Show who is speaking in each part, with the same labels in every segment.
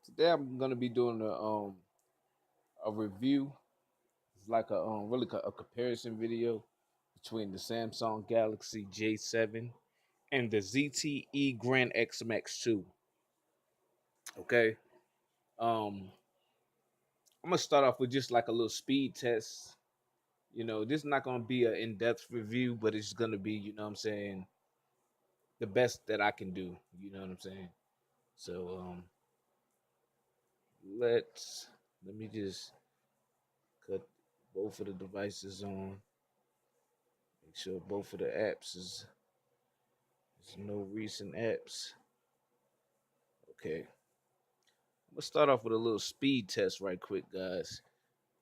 Speaker 1: Today I'm gonna be doing a review. It's like a really a comparison video between the Samsung Galaxy J7 and the ZTE Grand X Max 2. Okay. Um I'm gonna start off with just like a little speed test. This is not gonna be an in-depth review, but it's gonna be, what I'm saying, the best that I can do. You know what I'm saying? So let me just cut both of the devices on. Make sure both of the apps is there's no recent apps. Okay. I'm gonna start off with a little speed test right quick, guys.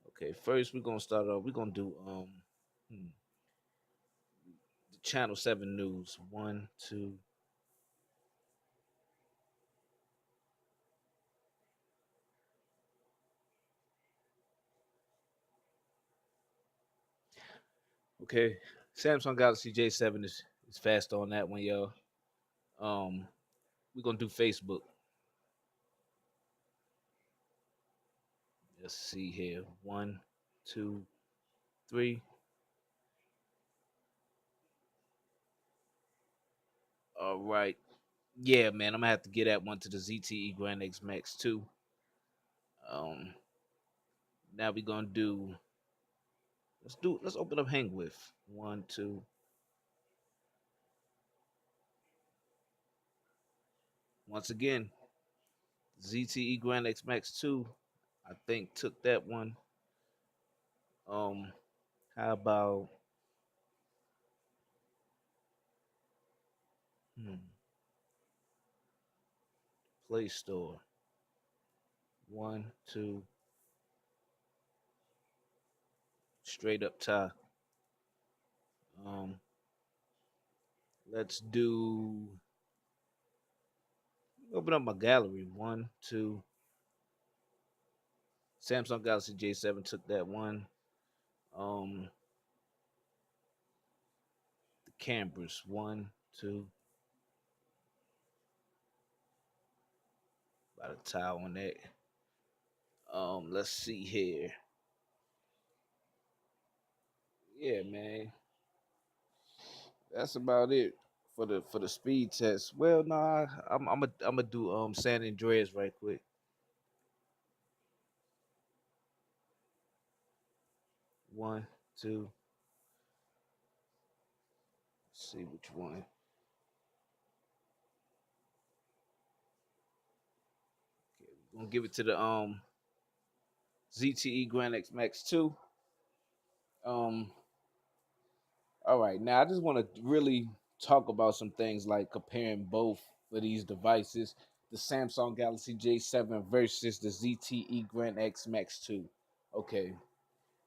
Speaker 1: Okay, first we're gonna start off. We're gonna do the Channel 7 news. One, two. Okay. Samsung Galaxy J7 is fast on that one, y'all. Um, we're gonna do Facebook. Let's see here. One, two, three. All right. Yeah, man, I'm gonna have to get that one to the ZTE Grand X Max 2. Um, now we're gonna do let's open up Hang with. One, two. Once again, ZTE Grand X Max 2, I think took that one. Um, how about hmm, Play Store? One, two, straight up tie. Um, let's do open up my gallery. One, two. Samsung Galaxy J7 took that one. Um, the cameras. One, two. About a tie on that. Let's see here. Yeah, man. That's about it for the speed test. Well, nah, I'm gonna do San Andreas right quick. One, two. Let's see which one. Okay, we're gonna give it to the ZTE Grand X Max 2. Um, all right, now I just want to really talk about some things like comparing both of these devices, the Samsung Galaxy J7 versus the ZTE Grand X Max 2. Okay,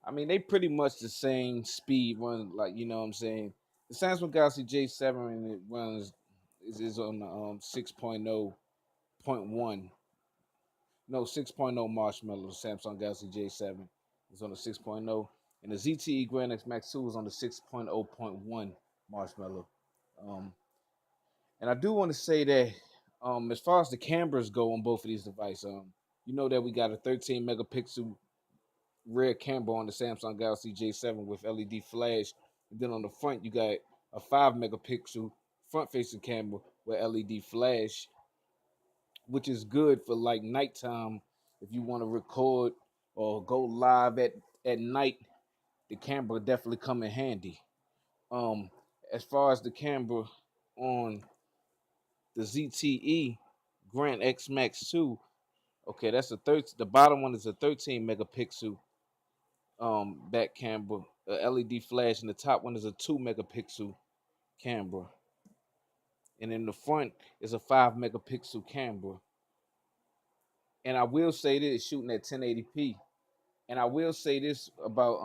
Speaker 1: I mean, they pretty much the same speed run, like you know what I'm saying. The Samsung Galaxy J7 and it runs is on the 6.0.1. No, 6.0 Marshmallow. Samsung Galaxy J7 is on the 6.0, and the ZTE Grand X Max 2 is on the 6.0.1 Marshmallow. Um, and I do want to say that as far as the cameras go on both of these devices, you know that we got a 13 megapixel rear camera on the Samsung Galaxy J7 with LED flash. And then on the front, you got a 5 megapixel front facing camera with LED flash, which is good for like nighttime if you want to record or go live at night. The camera definitely come in handy. Um, as far as the camera on the ZTE Grand X Max 2, okay, that's the bottom one is a 13 megapixel back camera, a LED flash, and the top one is a 2 megapixel camera, and in the front is a 5 megapixel camera. And I will say this, shooting at 1080p. And I will say this about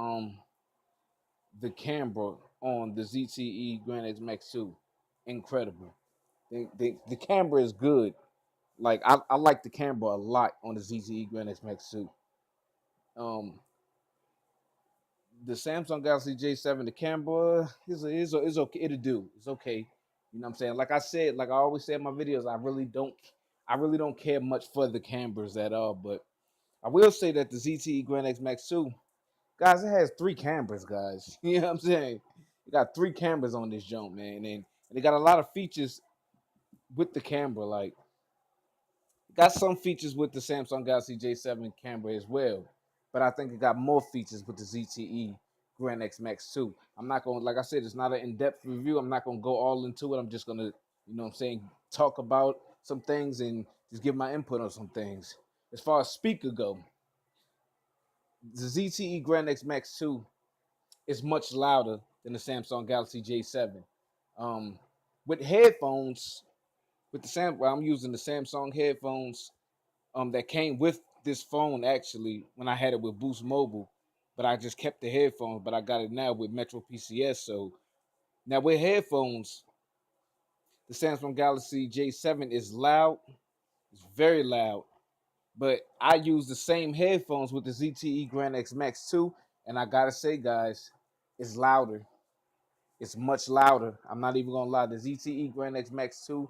Speaker 1: the camera on the ZTE Grand X Max 2, incredible. The camera is good. Like I like the camera a lot on the ZTE Grand X Max 2. Um, the Samsung Galaxy J7, the camera is okay. It'll do. It's okay. You know what I'm saying? Like I said, like I always say in my videos, I really don't. I really don't care much for the cameras at all. But I will say that the ZTE Grand X Max 2, guys, it has 3 cameras, guys. You know what I'm saying? It got 3 cameras on this jump, man, and it got a lot of features with the camera. Like, got some features with the Samsung Galaxy J7 camera as well, but I think it got more features with the ZTE Grand X Max 2. I'm not going to, like I said, it's not an in-depth review. I'm not going to go all into it. I'm just going to, you know what I'm saying, talk about some things and just give my input on some things. As far as speaker go, the ZTE Grand X Max 2 is much louder than the Samsung Galaxy J7. Um, with headphones, well, I'm using the Samsung headphones that came with this phone actually when I had it with Boost Mobile, but I just kept the headphones. But I got it now with Metro PCS. So now with headphones, the Samsung Galaxy J7 is loud. It's very loud. But I use the same headphones with the ZTE Grand X Max 2, and I gotta say, guys, it's louder. It's much louder. I'm not even gonna lie. The ZTE Grand X Max 2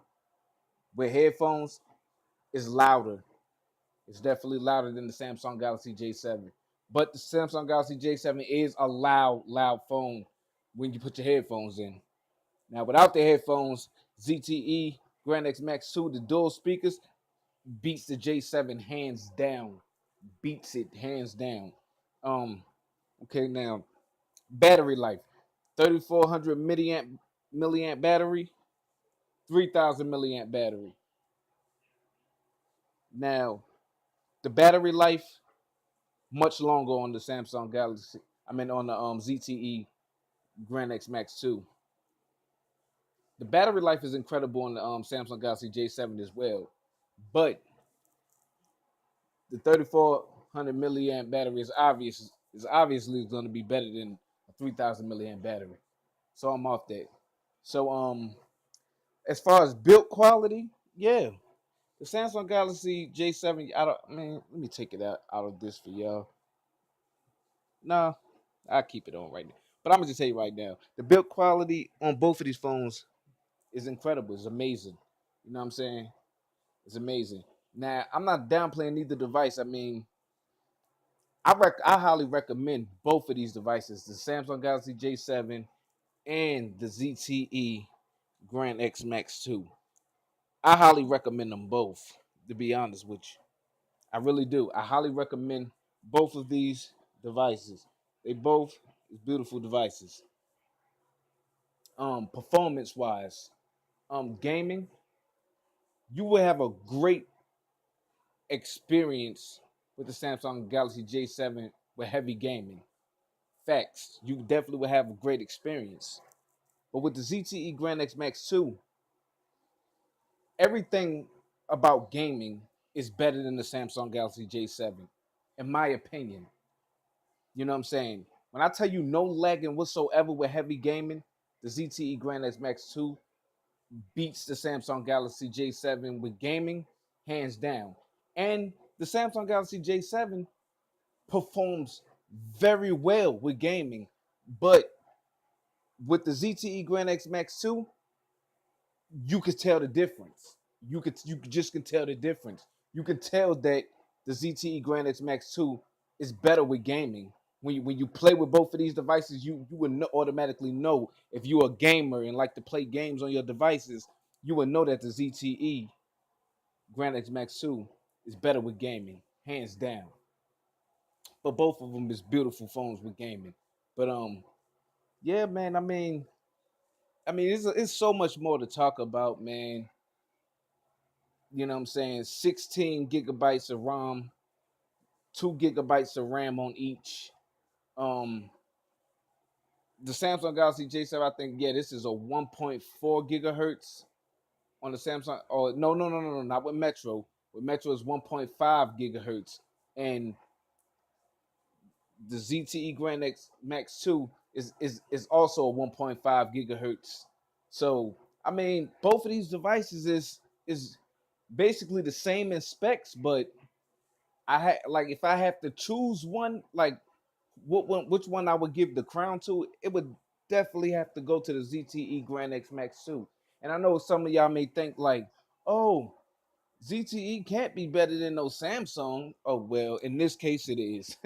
Speaker 1: with headphones is louder. It's definitely louder than the Samsung Galaxy J7. But the Samsung Galaxy J7 is a loud phone when you put your headphones in. Now, without the headphones, ZTE Grand X Max 2, the dual speakers, beats the J7 hands down. Beats it hands down. Okay, now battery life. 3400 milliamp battery, 3000 milliamp battery. Now, the battery life much longer on the Samsung Galaxy. I mean, on the ZTE Grand X Max 2. The battery life is incredible on the Samsung Galaxy J7 as well, but the 3400 milliamp battery is obviously going to be better than a 3000 milliamp battery. So I'm off that. So as far as build quality, yeah, the Samsung Galaxy J7. Let me take it out of this for y'all. Nah, I'll keep it on right now. But I'm gonna just tell you right now, the build quality on both of these phones is incredible. It's amazing. You know what I'm saying? It's amazing. Now, I'm not downplaying either device. I mean, I highly recommend both of these devices, the Samsung Galaxy J7 and the ZTE Grand X Max 2. I highly recommend them both, to be honest with you. I really do. I highly recommend both of these devices. They both is beautiful devices. Performance wise, gaming, you will have a great experience with the Samsung Galaxy J7 with heavy gaming. Facts. You definitely will have a great experience. But with the ZTE Grand X Max 2, everything about gaming is better than the Samsung Galaxy J7, in my opinion. You know what I'm saying? When I tell you no lagging whatsoever with heavy gaming, the ZTE Grand X Max 2 beats the Samsung Galaxy J7 with gaming, hands down. And the Samsung Galaxy J7 performs very well with gaming, but with the ZTE Grand X Max 2, you could tell the difference. You can tell the difference. You can tell that the ZTE Grand X Max 2 is better with gaming. When you play with both of these devices, you would automatically know if you're a gamer and like to play games on your devices, you would know that the ZTE Grand X Max 2 is better with gaming, hands down. But both of them is beautiful phones with gaming. But yeah, man. I mean, it's so much more to talk about, man. You know what I'm saying? 16 gigabytes of RAM, 2 gigabytes of RAM on each. Um, the Samsung Galaxy J7, I think, yeah, this is a 1.4 gigahertz on the Samsung. Oh, no, not with Metro. With Metro is 1.5 gigahertz, and the ZTE Grand X Max 2 is also a 1.5 gigahertz. So I mean, both of these devices is basically the same in specs, but like if I have to choose one, like which one I would give the crown to, it would definitely have to go to the ZTE Grand X Max 2. And I know some of y'all may think like, oh, ZTE can't be better than no Samsung. Oh well, in this case it is.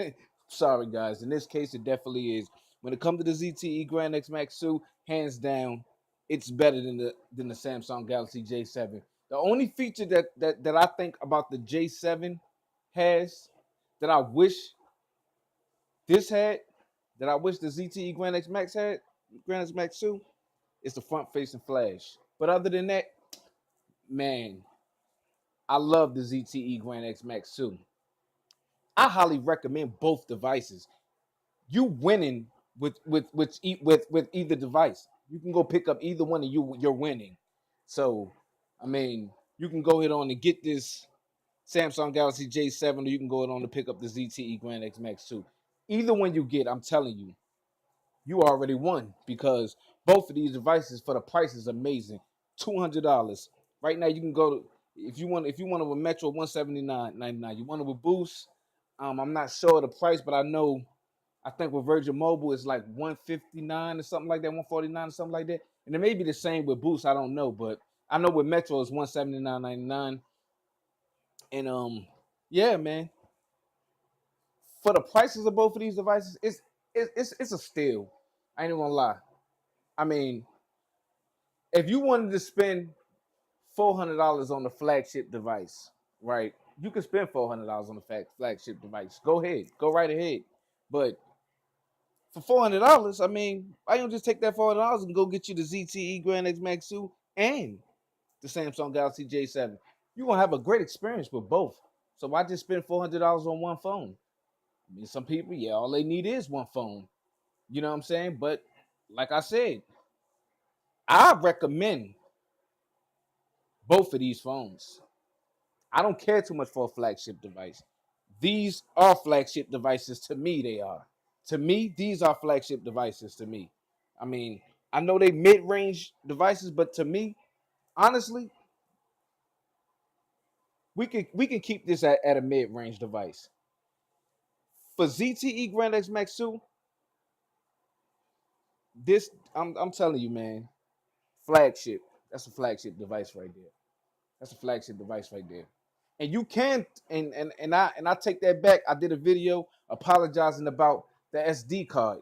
Speaker 1: Sorry guys, in this case it definitely is. When it comes to the ZTE Grand X Max 2, hands down, it's better than the Samsung Galaxy J7. The only feature that I think about the J7 has that I wish this had, that I wish the ZTE Grand X Max had, Grand X Max 2, is the front facing flash. But other than that, man, I love the ZTE Grand X Max 2. I highly recommend both devices. You winning with either device. You can go pick up either one and you're winning. So, I mean, you can go ahead on and get this Samsung Galaxy J7, or you can go ahead on and pick up the ZTE Grand X Max 2. Either one you get, I'm telling you, you already won, because both of these devices for the price is amazing. $200 right now. You can go to, if you want it with Metro, $179.99. You want it with Boost, I'm not sure of the price, but I think with Virgin Mobile it's like 159 or something like that, 149 or something like that. And it may be the same with Boost, I don't know, but I know with Metro it's 179.99. And yeah, man, for the prices of both of these devices, it's a steal. I ain't even gonna lie. I mean, if you wanted to spend $400 on the flagship device, right? You can spend $400 on the flagship device. Go ahead, go right ahead. But for $400, I mean, why don't you just take that $400 and go get you the ZTE Grand X Max 2 and the Samsung Galaxy J7? You're gonna have a great experience with both. So why just spend $400 on one phone? I mean, some people, yeah, all they need is one phone. You know what I'm saying? But like I said, I recommend both of these phones. I don't care too much for a flagship device. These are flagship devices to me. They are. To me, these are flagship devices to me. I mean, I know they mid-range devices, but to me, honestly, we can keep this at a mid-range device. For ZTE Grand X Max 2, this I'm telling you, man, flagship. That's a flagship device right there. That's a flagship device right there. And you can't, and I take that back. I did a video apologizing about the SD card.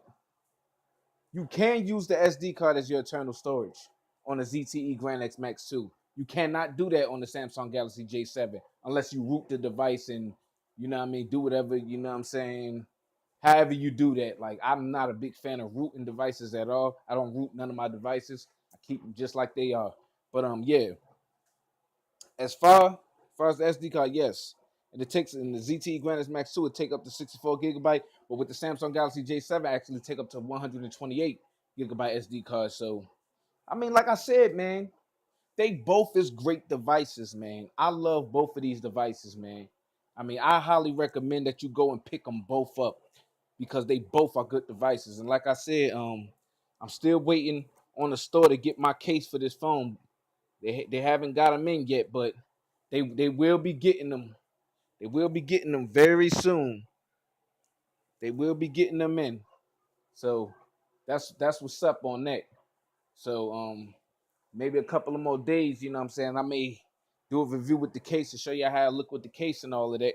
Speaker 1: You can use the SD card as your internal storage on the ZTE Grand X Max 2. You cannot do that on the Samsung Galaxy J7 unless you root the device and, you know what I mean, do whatever, you know what I'm saying, however you do that. Like, I'm not a big fan of rooting devices at all. I don't root none of my devices. I keep them just like they are. But yeah, as far as the SD card, yes. And it takes in the ZTE Grand X Max 2, it take up to 64 gigabyte, but with the Samsung Galaxy J7, actually take up to 128 gigabyte SD card. So, I mean, like I said, man, they both is great devices, man. I love both of these devices, man. I mean, I highly recommend that you go and pick them both up because they both are good devices. And like I said, I'm still waiting on the store to get my case for this phone. They haven't got them in yet, but they will be getting them. They will be getting them very soon. They will be getting them in. So that's what's up on that. So maybe a couple of more days, you know what I'm saying? I may do a review with the case to show you how I look with the case and all of that.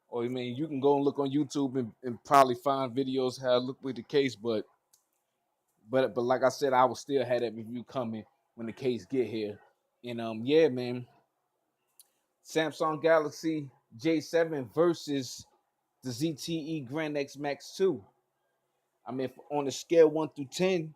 Speaker 1: Or I mean, you can go and look on YouTube and probably find videos how I look with the case, but like I said, I will still have that review coming when the case get here. And yeah, man, Samsung Galaxy J7 versus the ZTE Grand X Max 2. I mean, on a scale 1 through 10,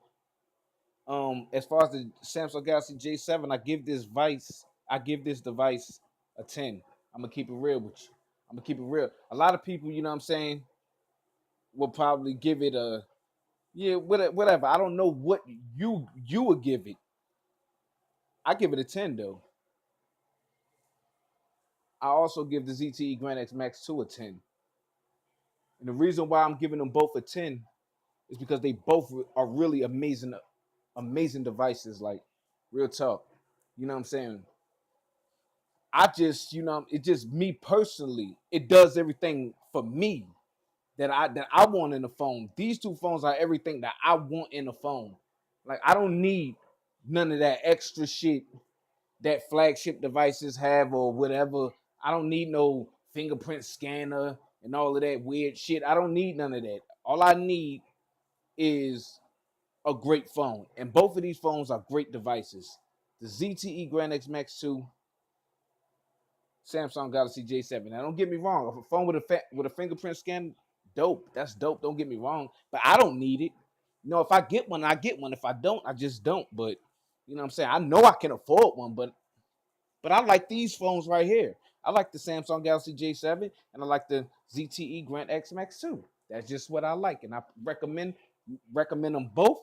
Speaker 1: as far as the Samsung Galaxy J7, I give this device a 10. I'm gonna keep it real with you. I'm gonna keep it real. A lot of people, you know what I'm saying, will probably give it a, yeah, whatever. I don't know what you would give it. I give it a 10 though. I also give the ZTE Grand X Max 2 a 10. And the reason why I'm giving them both a 10 is because they both are really amazing devices. Like, real talk. You know what I'm saying? I just, it just me personally, it does everything for me that I want in a phone. These two phones are everything that I want in a phone. Like, I don't need none of that extra shit that flagship devices have or whatever. I don't need no fingerprint scanner and all of that weird shit. I don't need none of that. All I need is a great phone. And both of these phones are great devices. The ZTE Grand X Max 2, Samsung Galaxy J7. Now, don't get me wrong. If a phone with a fingerprint scan, dope. That's dope. Don't get me wrong. But I don't need it. You know, if I get one, I get one. If I don't, I just don't. But you know what I'm saying? I know I can afford one, but I like these phones right here. I like the Samsung Galaxy J7 and I like the ZTE Grand X Max 2. That's just what I like, and I recommend them both.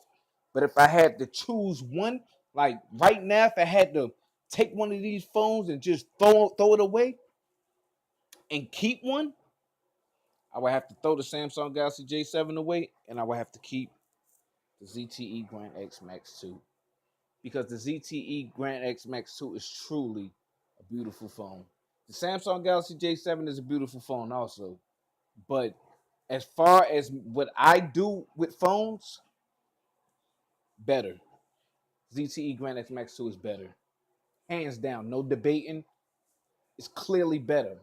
Speaker 1: But if I had to choose one, like right now, if I had to take one of these phones and just throw it away and keep one, I would have to throw the Samsung Galaxy J7 away, and I would have to keep the ZTE Grand X Max 2 because the ZTE Grand X Max 2 is truly a beautiful phone. The Samsung Galaxy J7 is a beautiful phone also, but as far as what I do with phones, better. ZTE Grand X Max 2 is better. Hands down, no debating. It's clearly better.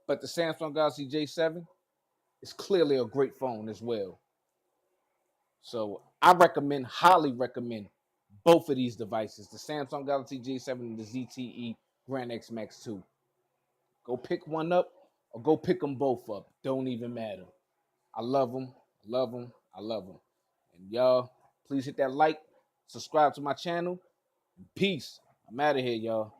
Speaker 1: But the Samsung Galaxy J7 is clearly a great phone as well. So I highly recommend both of these devices, the Samsung Galaxy J7 and the ZTE Grand X Max 2. Go pick one up or go pick them both up. Don't even matter. I love them. I love them. I love them. And y'all, please hit that like, subscribe to my channel. Peace. I'm out of here, y'all.